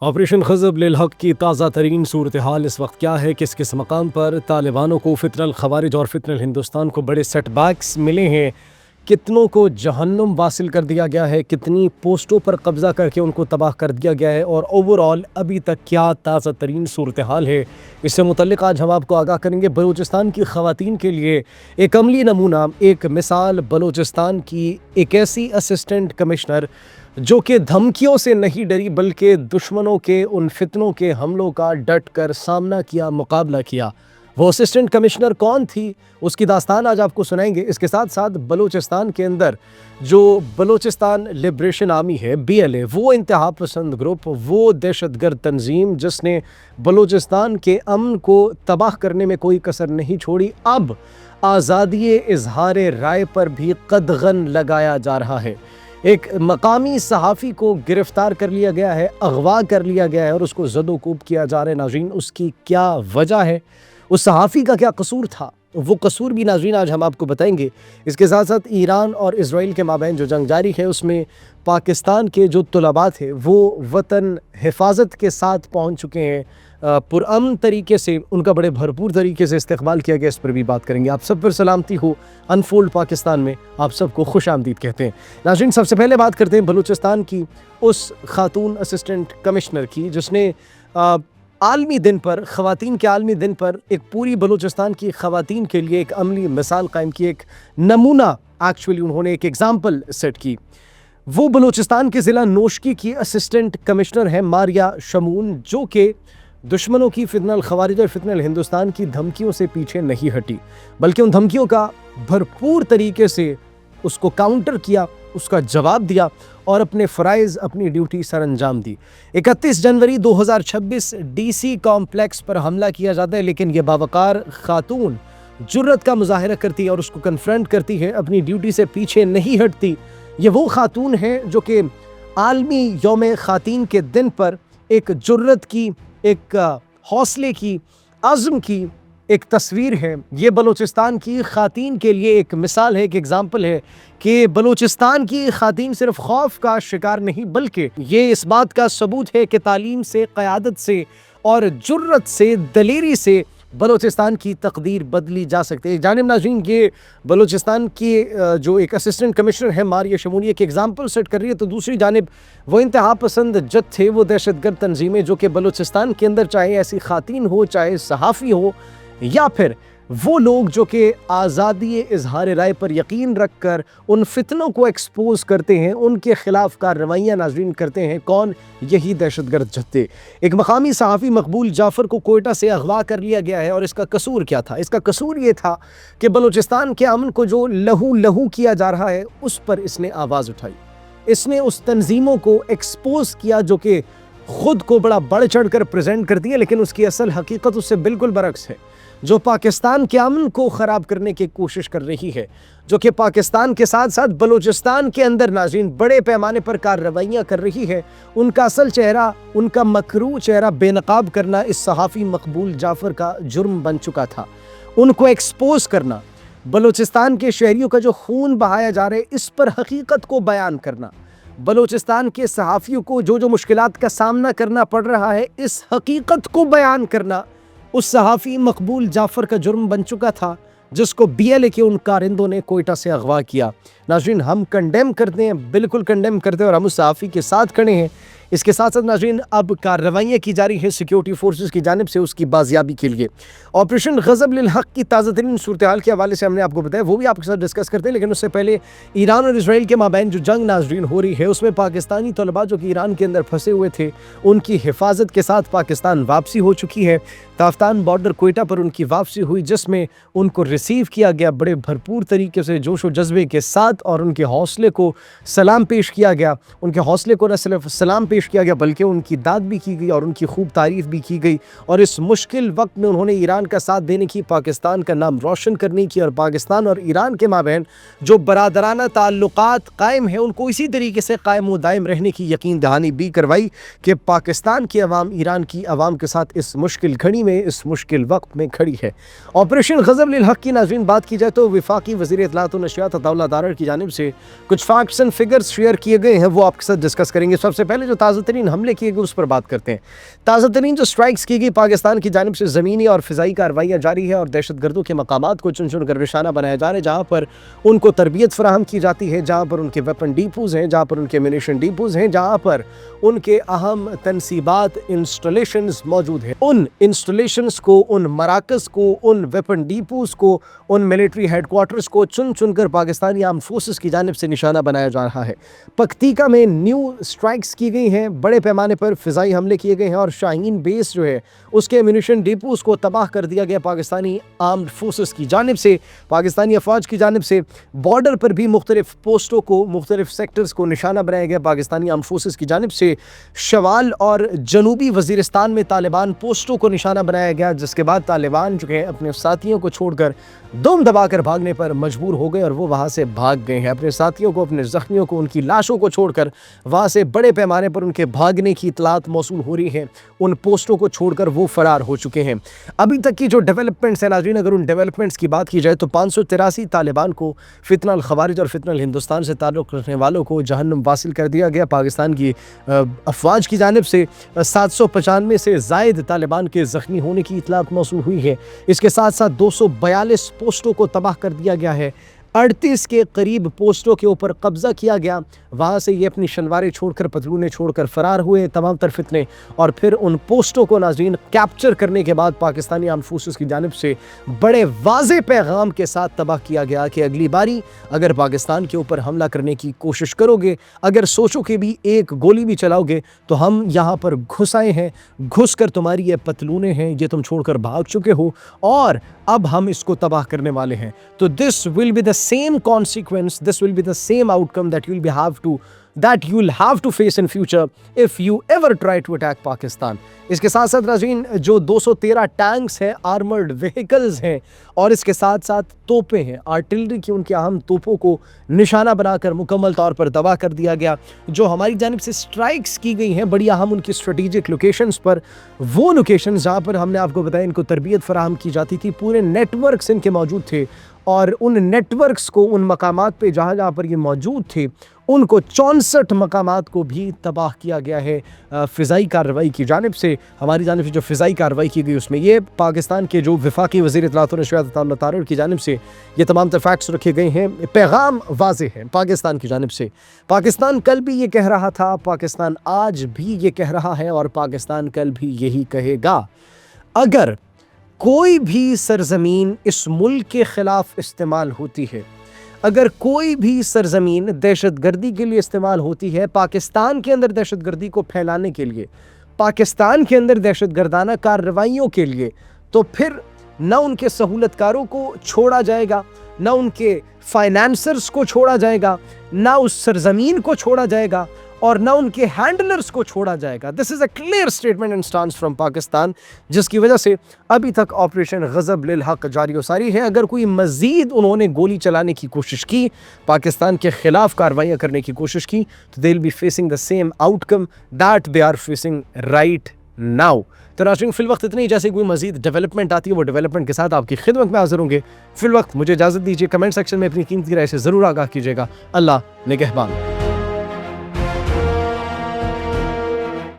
Operation خزب للحق کی تازہ ترین صورتحال اس وقت کیا ہے؟ کس مقام پر طالبانوں کو فتنہ الخوارج اور فتنہ الہندوستان کو بڑے سیٹ بیکس ملے ہیں؟ کتنوں کو جہنم واصل کر دیا گیا ہے؟ کتنی پوسٹوں پر قبضہ کر کے ان کو تباہ کر دیا گیا ہے؟ اور اوورآل ابھی تک کیا تازہ ترین صورتحال ہے؟ اس سے متعلق آج ہم آپ کو آگاہ کریں گے۔ بلوچستان کی خواتین کے لیے ایک عملی نمونہ، ایک مثال، بلوچستان کی ایک ایسی اسسٹنٹ کمشنر جو کہ دھمکیوں سے نہیں ڈری بلکہ دشمنوں کے ان فتنوں کے حملوں کا ڈٹ کر سامنا کیا، مقابلہ کیا۔ وہ اسسٹنٹ کمشنر کون تھی؟ اس کی داستان آج آپ کو سنائیں گے۔ اس کے ساتھ ساتھ بلوچستان کے اندر جو بلوچستان لبریشن آرمی ہے BLA، وہ انتہا پسند گروپ، وہ دہشت گرد تنظیم جس نے بلوچستان کے امن کو تباہ کرنے میں کوئی کسر نہیں چھوڑی، اب آزادی اظہار رائے پر بھی قدغن لگایا جا رہا ہے۔ ایک مقامی صحافی کو گرفتار کر لیا گیا ہے، اغوا کر لیا گیا ہے اور اس کو زد و کوب کیا جا رہا ہے۔ ناظرین، اس کی کیا وجہ ہے؟ اس صحافی کا کیا قصور تھا؟ وہ قصور بھی ناظرین آج ہم آپ کو بتائیں گے۔ اس کے ساتھ ساتھ ایران اور اسرائیل کے مابین جو جنگ جاری ہے، اس میں پاکستان کے جو طلباء تھے وہ وطن حفاظت کے ساتھ پہنچ چکے ہیں، پرامن طریقے سے ان کا بڑے بھرپور طریقے سے استقبال کیا گیا، اس پر بھی بات کریں گے۔ آپ سب پر سلامتی ہو، انفولڈ پاکستان میں آپ سب کو خوش آمدید کہتے ہیں۔ ناظرین، سب سے پہلے بات کرتے ہیں بلوچستان کی اس خاتون اسسٹنٹ کمشنر کی جس نے عالمی دن پر، خواتین کے عالمی دن پر، ایک پوری بلوچستان کی خواتین کے لیے ایک عملی مثال قائم کی، ایک نمونہ ایکچولی انہوں نے ایک ایگزامپل سیٹ کی۔ وہ بلوچستان کے ضلع نوشکی کی اسسٹنٹ کمشنر ہیں ماریہ شمون، جو کہ دشمنوں کی فتنہ الخوارج اور فتنہ الہندوستان کی دھمکیوں سے پیچھے نہیں ہٹی، بلکہ ان دھمکیوں کا بھرپور طریقے سے اس کو کاؤنٹر کیا، اس کا جواب دیا اور اپنے فرائض، اپنی ڈیوٹی سر انجام دی۔ 31 جنوری 2026 DC کمپلیکس پر حملہ کیا جاتا ہے، لیکن یہ باوقار خاتون جرت کا مظاہرہ کرتی ہے اور اس کو کنفرنٹ کرتی ہے، اپنی ڈیوٹی سے پیچھے نہیں ہٹتی۔ یہ وہ خاتون ہے جو کہ عالمی یوم خواتین کے دن پر ایک جرت کی، ایک حوصلے کی، عزم کی ایک تصویر ہے۔ یہ بلوچستان کی خواتین کے لیے ایک مثال ہے، ایک ایگزامپل ہے کہ بلوچستان کی خواتین صرف خوف کا شکار نہیں، بلکہ یہ اس بات کا ثبوت ہے کہ تعلیم سے، قیادت سے اور جرت سے، دلیری سے بلوچستان کی تقدیر بدلی جا سکتی ہے۔ جانب ناظرین، یہ بلوچستان کی جو ایک اسسٹنٹ کمشنر ہے ماریہ شمونی، ایک ایگزامپل سیٹ کر رہی ہے، تو دوسری جانب وہ انتہا پسند جت تھے، وہ دہشت گرد تنظیمیں جو کہ بلوچستان کے اندر چاہے ایسی خواتین ہو، چاہے صحافی ہو، یا پھر وہ لوگ جو کہ آزادی اظہار رائے پر یقین رکھ کر ان فتنوں کو ایکسپوز کرتے ہیں، ان کے خلاف کارروائیاں ناظرین کرتے ہیں۔ کون؟ یہی دہشت گرد جتھے۔ ایک مقامی صحافی مقبول جعفر کو کوئٹہ سے اغوا کر لیا گیا ہے، اور اس کا قصور کیا تھا؟ اس کا قصور یہ تھا کہ بلوچستان کے امن کو جو لہو کیا جا رہا ہے، اس پر اس نے آواز اٹھائی، اس نے اس تنظیموں کو ایکسپوز کیا جو کہ خود کو بڑا بڑھ چڑھ کر پریزنٹ کرتی ہے، لیکن اس کی اصل حقیقت اس سے بالکل برعکس ہے، جو پاکستان کے امن کو خراب کرنے کی کوشش کر رہی ہے، جو کہ پاکستان کے ساتھ ساتھ بلوچستان کے اندر ناظرین بڑے پیمانے پر کارروائیاں کر رہی ہے۔ ان کا اصل چہرہ، ان کا مکروہ چہرہ بے نقاب کرنا اس صحافی مقبول جعفر کا جرم بن چکا تھا۔ ان کو ایکسپوز کرنا، بلوچستان کے شہریوں کا جو خون بہایا جا رہا ہے، اس پر حقیقت کو بیان کرنا، بلوچستان کے صحافیوں کو جو مشکلات کا سامنا کرنا پڑ رہا ہے، اس حقیقت کو بیان کرنا اس صحافی مقبول جعفر کا جرم بن چکا تھا، جس کو BLA کے ان کارندوں نے کوئٹہ سے اغوا کیا۔ ناظرین، ہم کنڈیم کرتے ہیں، بالکل کنڈیم کرتے ہیں، اور ہم اس صحافی کے ساتھ کھڑے ہیں۔ اس کے ساتھ ساتھ ناظرین، اب کارروائیاں کی جا رہی ہیں سیکیورٹی فورسز کی جانب سے اس کی بازیابی کے لیے۔ آپریشن غضب للحق کی تازہ ترین صورتحال کے حوالے سے ہم نے آپ کو بتایا، وہ بھی آپ کے ساتھ ڈسکس کرتے ہیں، لیکن اس سے پہلے ایران اور اسرائیل کے مابین جو جنگ ناظرین ہو رہی ہے، اس میں پاکستانی طلباء جو کہ ایران کے اندر پھنسے ہوئے تھے، ان کی حفاظت کے ساتھ پاکستان واپسی ہو چکی ہے۔ تافتان بارڈر کوئٹہ پر ان کی واپسی ہوئی، جس میں ان کو ریسیو کیا گیا بڑے بھرپور طریقے سے، جوش و جذبے کے ساتھ، اور ان کے حوصلے کو سلام پیش کیا گیا۔ ان کے حوصلے کو نہ صرف سلام پیش کیا گیا بلکہ ان کی داد بھی کی گئی اور ان کی خوب تعریف بھی کی گئی، اور اس مشکل وقت میں انہوں نے ایران کا ساتھ دینے کی، پاکستان کا نام روشن کرنے کی، اور پاکستان اور ایران کے مابین جو برادرانہ تعلقات قائم ہیں، ان کو اسی طریقے سے قائم و دائم رہنے کی یقین دہانی بھی کروائی کہ پاکستان کی عوام ایران کی عوام کے ساتھ اس مشکل گھڑی میں، اس مشکل وقت میں کھڑی ہے۔ آپریشن غضب للحق کی ناظرین بات کی جائے تو وفاقی وزیر اطلاعات و نشریات عطاء اللہ دارڑ کی جانب سے کچھ فیکٹس اینڈ فگرز شیئر کیے گئے ہیں، وہ آپ کے ساتھ ڈسکس کریں گے۔ سب سے پہلے جو تازہ ترین حملے کیے گئے اس پر بات کرتے ہیں۔ تازہ ترین جو اسٹرائکس کی گئی پاکستان کی جانب سے زمینی اور فضائی کارروائیاں جاری ہے اور دہشت گردوں کے مقامات کو چن چن کر نشانہ بنایا جا رہا ہے، جہاں پر ان کو تربیت فراہم کی جاتی ہے، جہاں پر ان کے ویپن ڈیپوز ہیں، جہاں پر ان کے امونیشن ڈیپوز ہیں، جہاں پر ان کے اہم تنصیبات انسٹالیشنز موجود ہیں۔ ان انسٹالیشنز کو، ان مراکز کو، ان ویپن ڈیپوز کو، ان ملٹری ہیڈ کوارٹرز کو چن چن کر پاکستانی آرمڈ فورسز کی جانب سے نشانہ بنایا جا رہا ہے۔ پکتیکا میں نیو اسٹرائکس کی گئی ہیں، بڑے پیمانے پر فضائی حملے کیے گئے ہیں اور شاہین بیس جو ہے اس کے امونیشن ڈیپوز کو تباہ کر دیا گیا پاکستانی آرمڈ فورسز کی جانب سے، پاکستانی افواج کی جانب سے۔ بارڈر پر بھی مختلف پوسٹوں کو، مختلف سیکٹرز کو نشانہ بنایا گیا پاکستانی آرمڈ فورسز کی جانب سے۔ شمال اور جنوبی وزیرستان میں طالبان پوسٹوں کو نشانہ بنایا گیا، جس کے بعد طالبان جو ہے اپنے ساتھیوں کو چھوڑ کر دم دبا کر بھاگنے پر مجبور ہو گئے اور وہ وہاں سے بھاگ گئے ہیں۔ اپنے ساتھیوں کو، اپنے زخمیوں کو، ان کی لاشوں کو چھوڑ کر وہاں سے بڑے پیمانے پر ان کے بھاگنے کی اطلاعات موصول ہو رہی ہیں، ان پوسٹوں کو چھوڑ کر وہ فرار ہو چکے ہیں۔ ابھی تک کی جو ڈیولپمنٹس ہیں ناظرین، اگر ان ڈیولپمنٹس کی بات کی جائے تو 583 طالبان کو، فتنہ الخوارج اور فتنہ الہندوستان سے تعلق رکھنے والوں کو جہنم واصل کر دیا گیا پاکستان کی افواج کی جانب سے۔ 795 سے زائد طالبان کے زخمی ہونے کی اطلاعات موصول ہوئی ہے۔ اس کے ساتھ ساتھ 242 پوسٹوں کو تباہ کر دیا گیا ہے، 38 کے قریب پوسٹوں کے اوپر قبضہ کیا گیا۔ وہاں سے یہ اپنی شلواریں چھوڑ کر، پتلونیں چھوڑ کر فرار ہوئے تمام تر فتنے، اور پھر ان پوسٹوں کو ناظرین کیپچر کرنے کے بعد پاکستانی آرمڈ فورسز کی جانب سے بڑے واضح پیغام کے ساتھ تباہ کیا گیا کہ اگلی باری اگر پاکستان کے اوپر حملہ کرنے کی کوشش کرو گے، اگر سوچو کہ بھی ایک گولی بھی چلاؤ گے تو ہم یہاں پر گھس آئے ہیں، گھس کر تمہاری یہ پتلونیں ہیں، یہ تم چھوڑ کر بھاگ چکے ہو اور اب ہم اس کو تباہ کرنے والے ہیں۔ تو this will be the same consequence, this will be the same outcome that you'll have to face in future if you ever try to attack Pakistan۔ اس کے ساتھ ساتھ ناظرین جو 213 ٹینکس ہیں، آرمرڈ وہیکلز ہیں اور اس کے ساتھ ساتھ توپیں ہیں، آرٹلری کی ان کی اہم توپوں کو نشانہ بنا کر مکمل طور پر تباہ کر دیا گیا۔ جو ہماری جانب سے سٹرائکس کی گئی ہیں بڑی اہم ان کی اسٹریٹجک لوکیشنز پر، وہ لوکیشنز جہاں پر ہم نے آپ کو بتایا ان کو تربیت فراہم کی جاتی تھی، پورے نیٹ ورکس ان کے موجود تھے اور ان نیٹ ورکس کو، ان مقامات پہ جہاں پر یہ موجود تھے، ان کو 64 مقامات کو بھی تباہ کیا گیا ہے فضائی کارروائی کی جانب سے۔ ہماری جانب سے جو فضائی کارروائی کی گئی اس میں یہ پاکستان کے جو وفاقی وزیر اطلاعات و نشریات عطا تارڑ کی جانب سے یہ تمام تر فیکٹس رکھے گئے ہیں۔ پیغام واضح ہے پاکستان کی جانب سے۔ پاکستان کل بھی یہ کہہ رہا تھا، پاکستان آج بھی یہ کہہ رہا ہے اور پاکستان کل بھی یہی کہے گا، اگر کوئی بھی سرزمین اس ملک کے خلاف استعمال ہوتی ہے، اگر کوئی بھی سرزمین دہشت گردی کے لیے استعمال ہوتی ہے، پاکستان کے اندر دہشت گردی کو پھیلانے کے لیے، پاکستان کے اندر دہشت گردانہ کارروائیوں کے لیے، تو پھر نہ ان کے سہولت کاروں کو چھوڑا جائے گا، نہ ان کے فائنانسرز کو چھوڑا جائے گا، نہ اس سرزمین کو چھوڑا جائے گا اور نہ ان کے ہینڈلرز کو چھوڑا جائے گا۔ This is a clear statement and stance from Pakistan, جس کی وجہ سے ابھی تک آپریشن غضب للحق جاری و ساری ہے۔ اگر کوئی مزید انہوں نے گولی چلانے کی کوشش کی، پاکستان کے خلاف کارروائیاں کرنے کی کوشش کی، تو they will be facing the same outcome that they are facing right now۔ تو ناظرین فی الوقت اتنی، جیسے کوئی مزید ڈیولپمنٹ آتی ہے وہ ڈیولپمنٹ کے ساتھ آپ کی خدمت میں حاضر ہوں گے۔ فی الوقت مجھے اجازت دیجیے، کمنٹ سیکشن میں اپنی قیمتی رائے سے ضرور آگاہ کیجیے گا۔ اللہ نگہبان۔